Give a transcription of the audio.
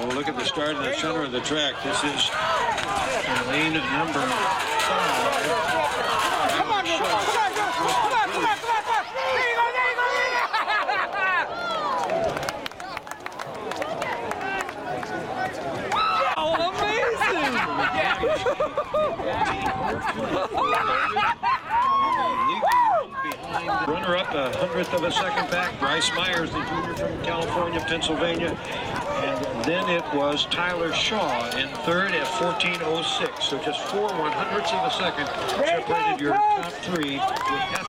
we'll look at the start in the center of the track. This is lane number 5. Come on, come on, come on, come on, come on, come on, come on. There you go, there you go, there you go. Oh, amazing! Runner-up, 1/100 of a second back. Bryce Myers, the junior from California, Pennsylvania. And then it was Tyler Shaw in third at 14:06. So just 4/100ths of a second separated your top three with